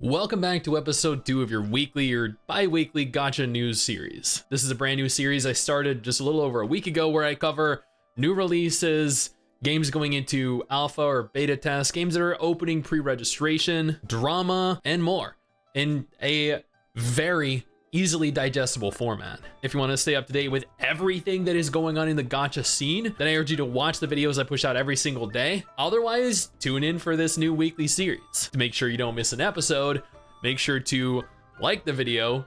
Welcome back to episode 2 of your weekly or bi-weekly Gacha news series. This is a brand new series I started just a little over a week ago where I cover new releases, games going into alpha or beta tests, games that are opening pre-registration, drama, and more in a very easily digestible format. If you want to stay up to date with everything that is going on in the Gacha scene, then I urge you to watch the videos I push out every single day. Otherwise, tune in for this new weekly series. To make sure you don't miss an episode, make sure to like the video,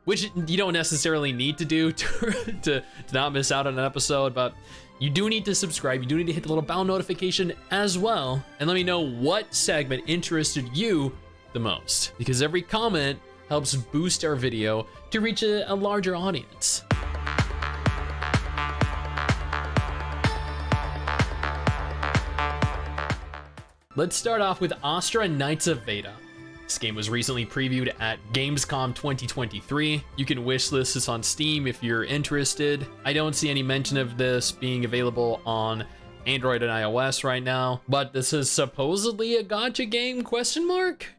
which you don't necessarily need to do to not miss out on an episode, but you do need to subscribe. You do need to hit the little bell notification as well, and let me know what segment interested you the most, because every comment helps boost our video to reach a larger audience. Let's start off with Astra Knights of Veda. This game was recently previewed at Gamescom 2023. You can wishlist this on Steam if you're interested. I don't see any mention of this being available on Android and iOS right now, but this is supposedly a Gacha game, ?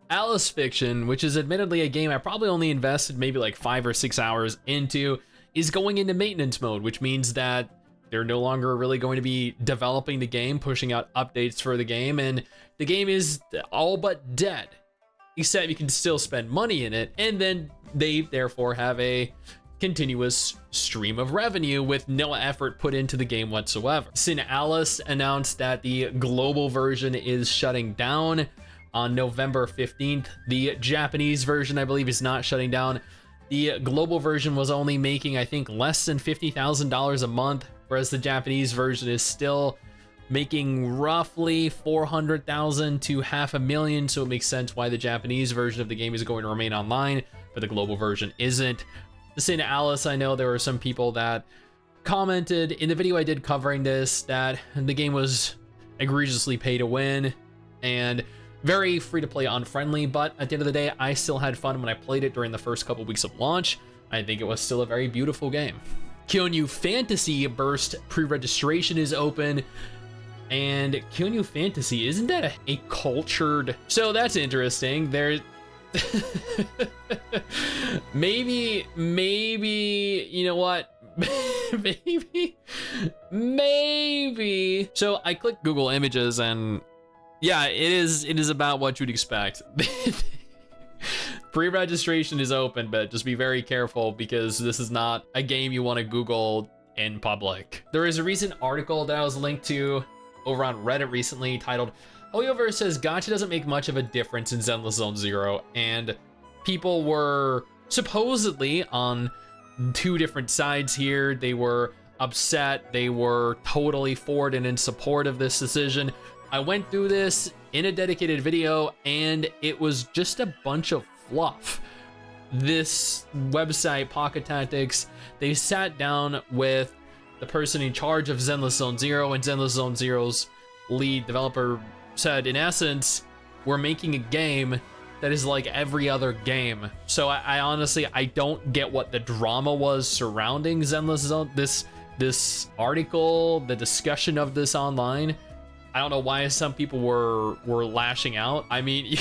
Alice Fiction, which is admittedly a game I probably only invested maybe like 5 or 6 hours into, is going into maintenance mode, which means that they're no longer really going to be developing the game, pushing out updates for the game, and the game is all but dead, except you can still spend money in it, and then they therefore have a continuous stream of revenue with no effort put into the game whatsoever. Alice announced that the global version is shutting down on November 15th. The Japanese version, I believe, is not shutting down. The global version was only making, I think, less than $50,000 a month, whereas the Japanese version is still making roughly 400,000 to $500,000, so it makes sense why the Japanese version of the game is going to remain online, but the global version isn't. The Alice, I know there were some people that commented in the video I did covering this that the game was egregiously pay to win and very free to play unfriendly, but at the end of the day, I still had fun when I played it during the first couple weeks of launch. I think it was still a very beautiful game. Kyonyu Fantasy Burst pre-registration is open, and Kyonyu Fantasy, isn't that a cultured? So that's interesting. There's maybe, you know what? maybe. So I clicked Google Images and yeah, it is about what you'd expect. Pre-registration is open, but just be very careful because this is not a game you want to Google in public. There is a recent article that I was linked to over on Reddit recently titled Hoyover says Gacha doesn't make much of a difference in Zenless Zone Zero, and people were supposedly on two different sides here. They were upset, they were totally for it and in support of this decision. I went through this in a dedicated video and it was just a bunch of fluff. This website, Pocket Tactics, they sat down with the person in charge of Zenless Zone Zero, and Zenless Zone Zero's lead developer said, in essence, we're making a game that is like every other game. So I honestly, I don't get what the drama was surrounding Zenless Zone, this article, the discussion of this online. I don't know why some people were lashing out. I mean,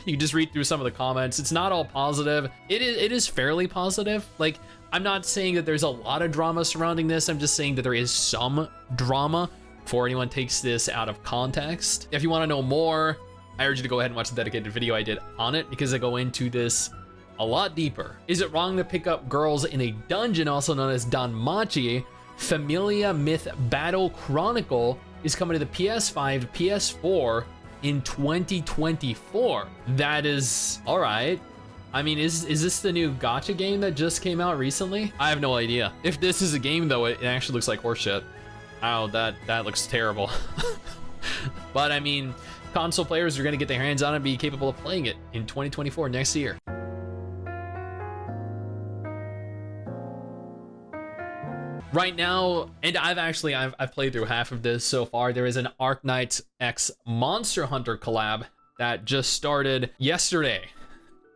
you just read through some of the comments. It's not all positive. It is fairly positive. Like, I'm not saying that there's a lot of drama surrounding this. I'm just saying that there is some drama before anyone takes this out of context. If you want to know more, I urge you to go ahead and watch the dedicated video I did on it because I go into this a lot deeper. Is it wrong to pick up girls in a dungeon, also known as Danmachi? Familia Myth Battle Chronicle is coming to the PS5, PS4 in 2024. That is all right. I mean, is this the new Gacha game that just came out recently? I have no idea. If this is a game though, it actually looks like horseshit. Oh, that looks terrible. But I mean, console players are gonna get their hands on it and be capable of playing it in 2024, next year. Right now, and I've played through half of this so far, there is an Arknights X Monster Hunter collab that just started yesterday,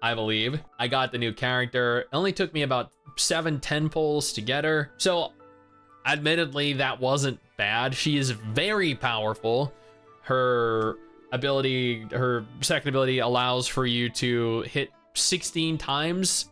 I believe. I got the new character. It only took me about 7-10 pulls to get her. So admittedly, that wasn't bad. She is very powerful. Her ability, her second ability allows for you to hit 16 times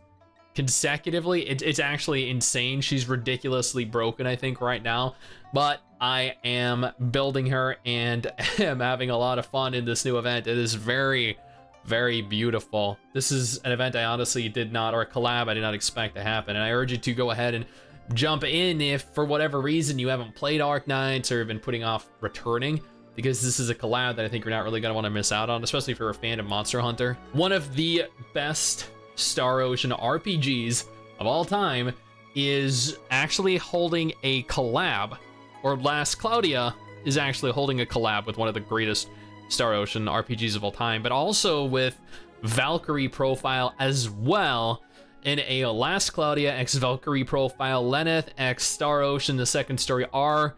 consecutively. It's actually insane. She's ridiculously broken, I think, right now, but I am building her and am having a lot of fun in this new event. It is very, very beautiful. This is an event I honestly did not, or a collab I did not expect to happen, and I urge you to go ahead and jump in if for whatever reason you haven't played Arknights or have been putting off returning, because this is a collab that I think you're not really going to want to miss out on, especially if you're a fan of Monster Hunter. One of the best Star Ocean RPGs of all time is actually holding a collab, or Last Claudia is actually holding a collab with one of the greatest Star Ocean RPGs of all time, but also with Valkyrie profile as well, in a Last Claudia x Valkyrie profile, Lenneth x Star Ocean, the second story R.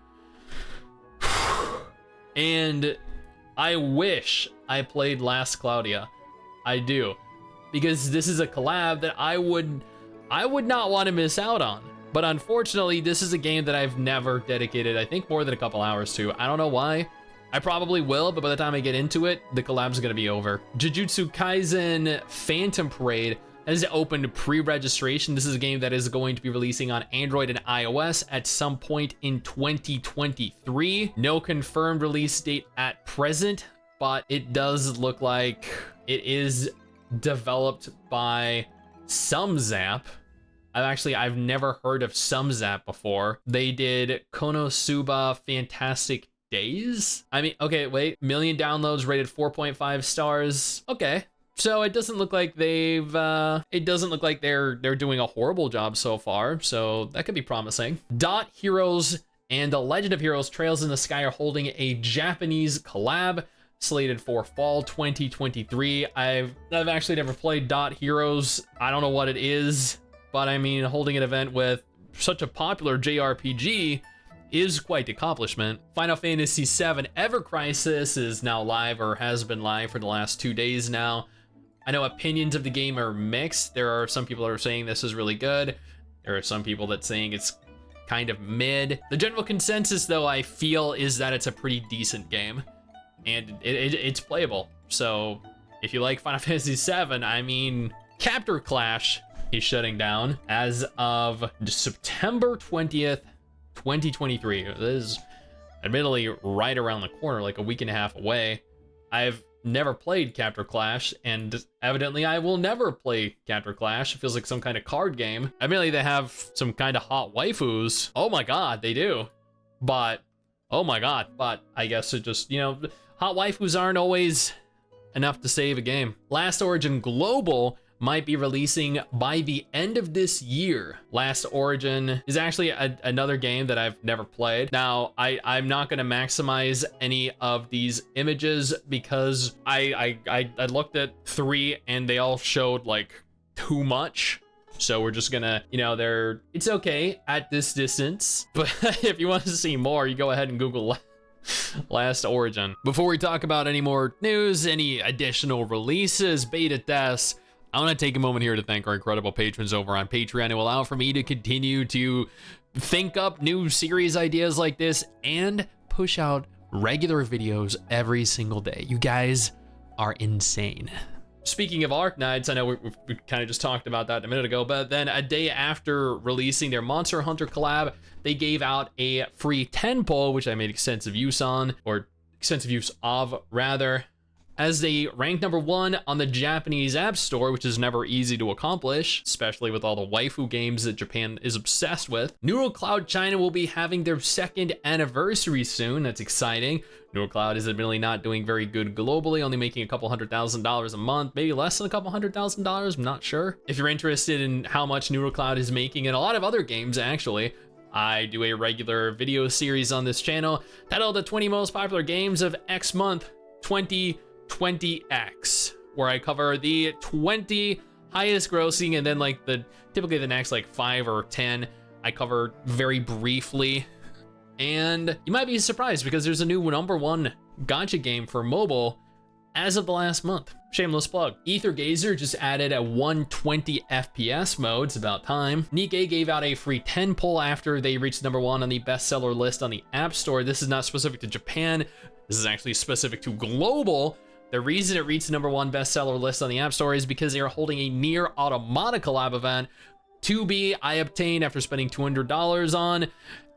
And I wish I played Last Claudia. I do. Because this is a collab that I would not want to miss out on. But unfortunately, this is a game that I've never dedicated, I think, more than a couple hours to. I don't know why. I probably will, but by the time I get into it, the collab's gonna be over. Jujutsu Kaisen Phantom Parade has opened pre-registration. This is a game that is going to be releasing on Android and iOS at some point in 2023. No confirmed release date at present, but it does look like it is developed by Sumzap. I've never heard of Sumzap before. They did Konosuba Fantastic Days. I mean, okay, wait, million downloads, rated 4.5 stars. Okay, so it doesn't look like they're doing a horrible job so far, so that could be promising. Dot Heroes and The Legend of Heroes Trails in the Sky are holding a Japanese collab slated for fall 2023. I've actually never played Dot Heroes. I don't know what it is, but I mean, holding an event with such a popular JRPG is quite the accomplishment. Final Fantasy VII Ever Crisis is now live, or has been live for the last 2 days now. I know opinions of the game are mixed. There are some people that are saying this is really good. There are some people that saying it's kind of mid. The general consensus, though, I feel, is that it's a pretty decent game, and it's playable. So if you like Final Fantasy VII, I mean, Captor Clash is shutting down as of September 20th, 2023. This is admittedly right around the corner, like a week and a half away. I've never played Captor Clash, and evidently I will never play Captor Clash. It feels like some kind of card game. Admittedly, they have some kind of hot waifus. Oh my god, they do. But, oh my god, but I guess it just, you know, hot waifus aren't always enough to save a game. Last Origin Global might be releasing by the end of this year. Last Origin is actually another game that I've never played. Now, I'm not gonna maximize any of these images because I looked at 3 and they all showed like too much. So we're just gonna, you know, it's okay at this distance, but if you want to see more, you go ahead and Google Last Origin. Before we talk about any more news, any additional releases, beta tests, I want to take a moment here to thank our incredible patrons over on Patreon who allow for me to continue to think up new series ideas like this and push out regular videos every single day. You guys are insane. Speaking of Arknights, I know we kind of just talked about that a minute ago, but then a day after releasing their Monster Hunter collab, they gave out a free 10 poll, which I made extensive use of, rather, as they ranked #1 on the Japanese App Store, which is never easy to accomplish, especially with all the waifu games that Japan is obsessed with. NeuroCloud China will be having their 2nd anniversary soon. That's exciting. NeuroCloud is admittedly not doing very good globally, only making a couple $100,000 a month, maybe less than a couple $100,000, I'm not sure. If you're interested in how much NeuroCloud is making in a lot of other games, actually, I do a regular video series on this channel titled The 20 Most Popular Games of X Month 2020X, where I cover the 20 highest grossing, and then like typically the next like 5 or 10 I cover very briefly. And you might be surprised because there's a new #1 gacha game for mobile as of the last month. Shameless plug. Ether Gazer just added a 120 FPS mode. It's about time. Nikke gave out a free 10 poll after they reached #1 on the bestseller list on the App Store. This is not specific to Japan. This is actually specific to global. The reason it reached the #1 bestseller list on the App Store is because they are holding a Nier Automata collab event. 2B I obtained after spending $200 on.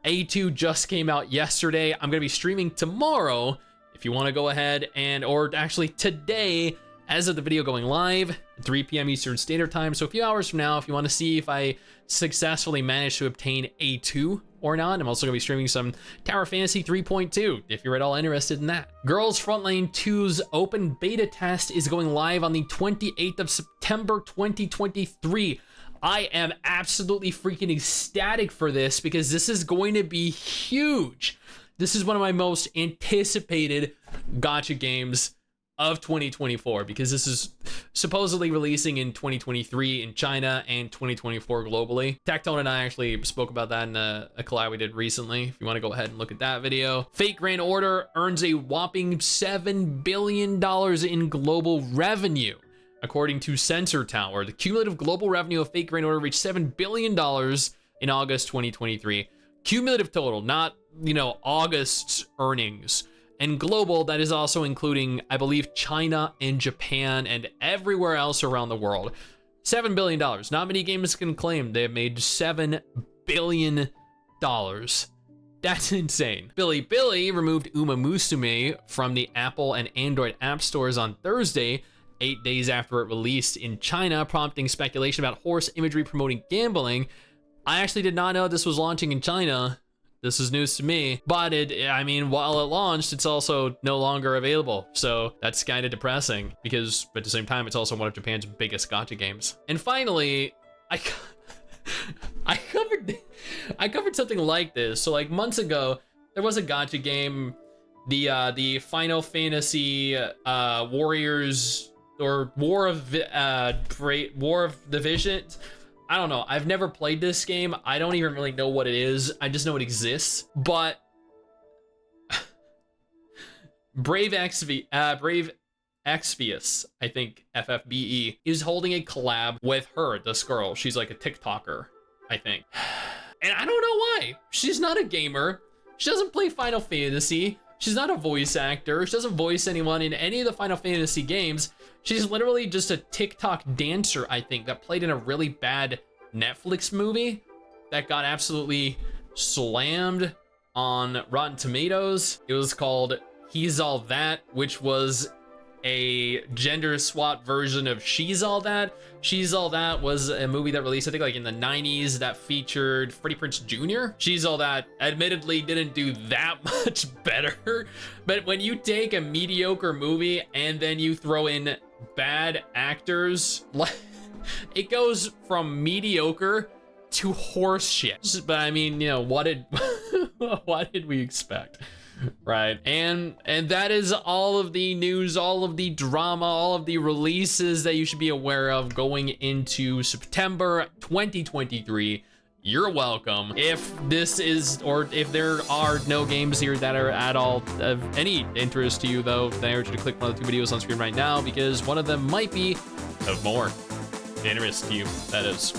A2 just came out yesterday. I'm gonna be streaming tomorrow if you want to go ahead and, or actually today, as of the video going live, 3 p.m. Eastern Standard Time. So a few hours from now, if you want to see if I successfully managed to obtain A2 or not. I'm also gonna be streaming some Tower Fantasy 3.2 if you're at all interested in that. Girls Frontline 2's open beta test is going live on the 28th of September 2023. I am absolutely freaking ecstatic for this because this is going to be huge. This is one of my most anticipated gacha games of 2024 because this is supposedly releasing in 2023 in China and 2024 globally. Tactone and I actually spoke about that in a collab we did recently. If you want to go ahead and look at that video. Fate Grand Order earns a whopping $7 billion in global revenue. According to Sensor Tower, the cumulative global revenue of Fate Grand Order reached $7 billion in August 2023. Cumulative total, not, August's earnings. And global, that is also including, I believe, China and Japan and everywhere else around the world. $7 billion. Not many games can claim they have made $7 billion. That's insane. Bilibili removed Uma Musume from the Apple and Android app stores on Thursday, 8 days after it released in China, prompting speculation about horse imagery promoting gambling. I actually did not know this was launching in China. This is news to me, but while it launched, it's also no longer available. So that's kind of depressing because at the same time, it's also one of Japan's biggest gacha games. And finally, I covered something like this. So like months ago, there was a gacha game, the Final Fantasy Warriors or War of the Vision. I don't know. I've never played this game. I don't even really know what it is. I just know it exists. But Brave Exvius, I think FFBE, is holding a collab with her, this girl. She's like a TikToker, I think. And I don't know why. She's not a gamer. She doesn't play Final Fantasy. She's not a voice actor. She doesn't voice anyone in any of the Final Fantasy games. She's literally just a TikTok dancer, I think, that played in a really bad Netflix movie that got absolutely slammed on Rotten Tomatoes. It was called He's All That, which was a gender swap version of She's All That. She's All That was a movie that released, I think, like in the 90s that featured Freddie Prinze Jr. She's All That admittedly didn't do that much better, but when you take a mediocre movie and then you throw in bad actors, it goes from mediocre to horse shit. But I mean, what did what did we expect? Right, and that is all of the news, all of the drama, all of the releases that you should be aware of going into September 2023. You're welcome. If this is, or if there are no games here that are at all of any interest to you, though, I urge you to click one of the 2 videos on screen right now because one of them might be of more interest to you, that is.